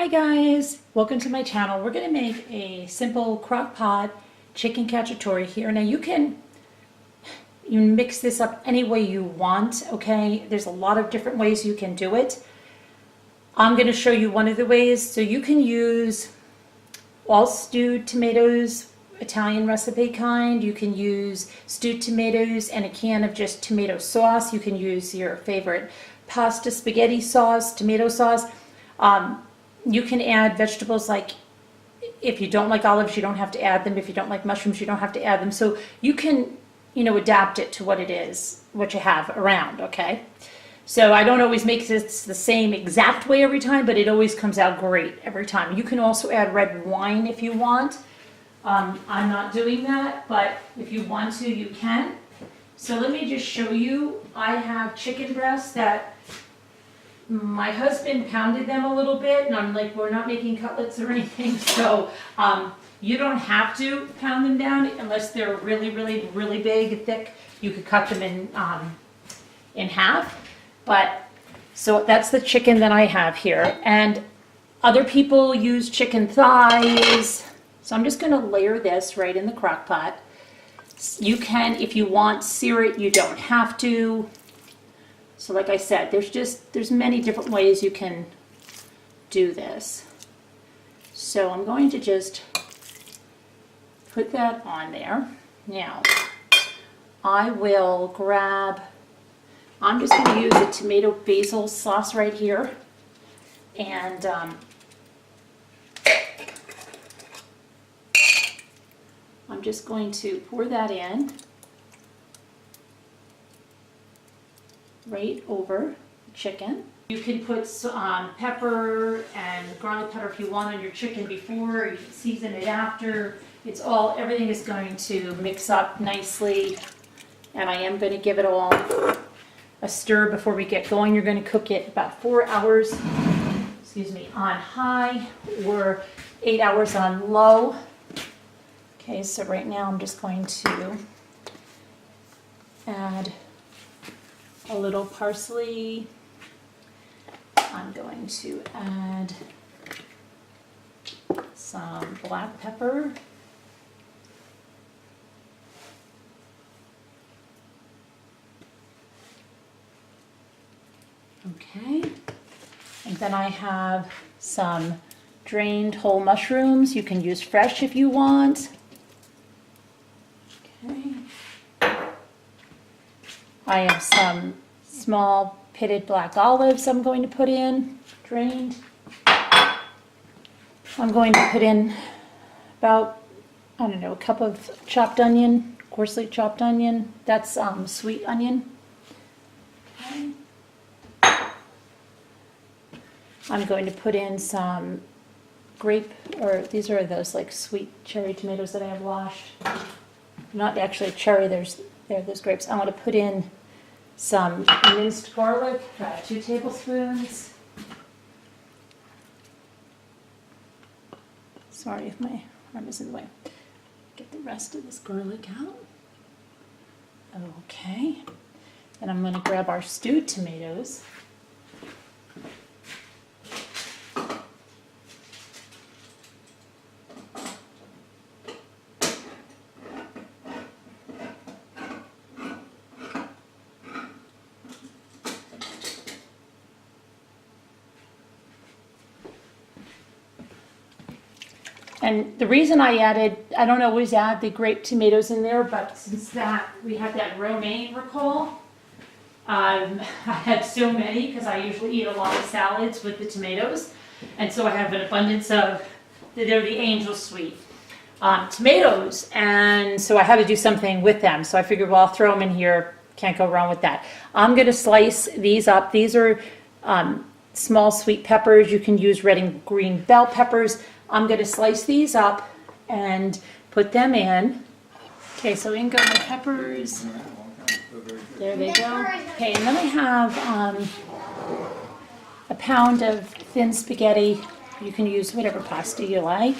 Hi guys, welcome to my channel. We're going to make a simple crock pot chicken cacciatore here. Now you mix this up any way you want, okay? There's a lot of different ways you can do it. I'm going to show you one of the ways. So you can use all stewed tomatoes, Italian recipe kind. You can use stewed tomatoes and a can of just tomato sauce. You can use your favorite pasta spaghetti sauce, tomato sauce. You can add vegetables, like if you don't like olives, you don't have to add them. If you don't like mushrooms, you don't have to add them. So you can, adapt it to what it is, what you have around, okay? So I don't always make this the same exact way every time, but it always comes out great every time. You can also add red wine if you want. I'm not doing that, but if you want to, you can. So let me just show you. I have chicken breasts that my husband pounded them a little bit, and I'm like, we're not making cutlets or anything, so you don't have to pound them down unless they're really, really, really big, thick. You could cut them in half. But so that's the chicken that I have here, and other people use chicken thighs. So I'm just going to layer this right in the crock pot. You can, if you want, sear it. You don't have to. So like I said, there's many different ways you can do this. So I'm going to just put that on there. Now, I will grab, I'm just going to use a tomato basil sauce right here. And I'm just going to pour that in right over the chicken. You can put pepper and garlic powder if you want on your chicken before, or you can season it after. Everything is going to mix up nicely, and I am going to give it all a stir before we get going. You're going to cook it about 4 hours, on high, or 8 hours on low. Okay, so right now I'm just going to add a little parsley. I'm going to add some black pepper. Okay, and then I have some drained whole mushrooms. You can use fresh if you want. Okay. I have some small pitted black olives I'm going to put in, drained. I'm going to put in about, a cup of chopped onion, coarsely chopped onion. That's sweet onion. Okay. I'm going to put in some grape, or these are those like sweet cherry tomatoes that I have washed. Not actually cherry, they're those grapes. I'm going to put in some minced garlic, 2 tablespoons. Sorry if my arm is in the way. Get the rest of this garlic out. Okay. And I'm going to grab our stewed tomatoes. And the reason I don't always add the grape tomatoes in there, but since we had that romaine recall, I had so many because I usually eat a lot of salads with the tomatoes. And so I have an abundance of, they're the angel sweet tomatoes. And so I had to do something with them. So I figured, well, I'll throw them in here. Can't go wrong with that. I'm going to slice these up. These are small sweet peppers. You can use red and green bell peppers. I'm going to slice these up and put them in. Okay, so in go my peppers. There they go. Okay, and then I have a pound of thin spaghetti. You can use whatever pasta you like,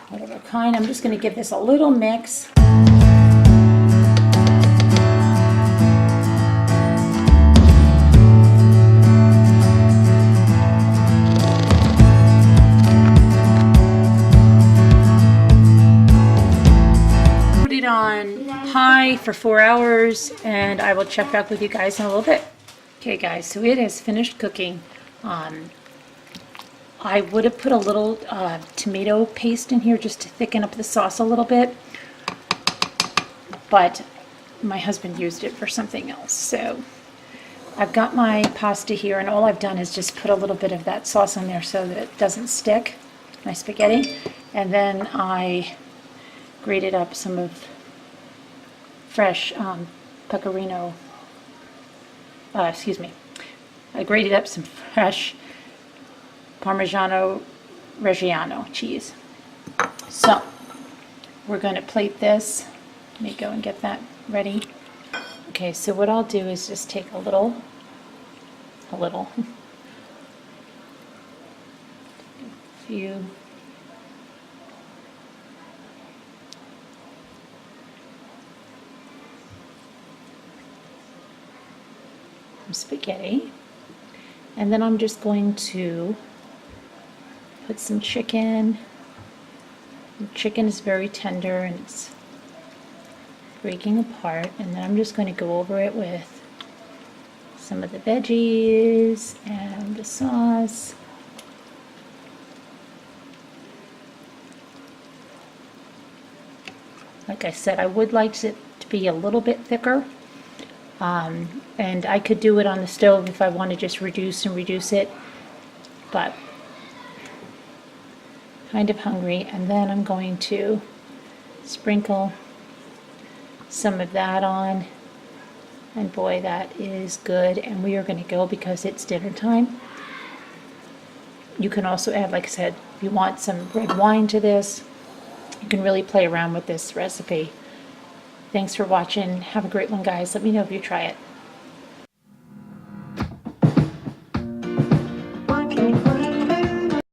whatever kind. I'm just going to give this a little mix. for 4 hours, and I will check back with you guys in a little bit. Okay guys, so it has finished cooking. I would have put a little tomato paste in here just to thicken up the sauce a little bit, but my husband used it for something else. So I've got my pasta here, and all I've done is just put a little bit of that sauce on there so that it doesn't stick, my spaghetti. And then I grated up some of fresh pecorino, I grated up some fresh Parmigiano Reggiano cheese. So we're going to plate this. Let me go and get that ready. Okay, so what I'll do is just take a little, a few, spaghetti, and then I'm just going to put some chicken. The chicken is very tender and it's breaking apart, and then I'm just going to go over it with some of the veggies and the sauce. Like I said, I would like it to be a little bit thicker, and I could do it on the stove if I want to just reduce it, but kind of hungry. And then I'm going to sprinkle some of that on, and boy, that is good. And we are going to go because it's dinner time. You can also add, like I said, if you want some red wine to this, you can really play around with this recipe. Thanks for watching. Have a great one, guys. Let me know if you try it.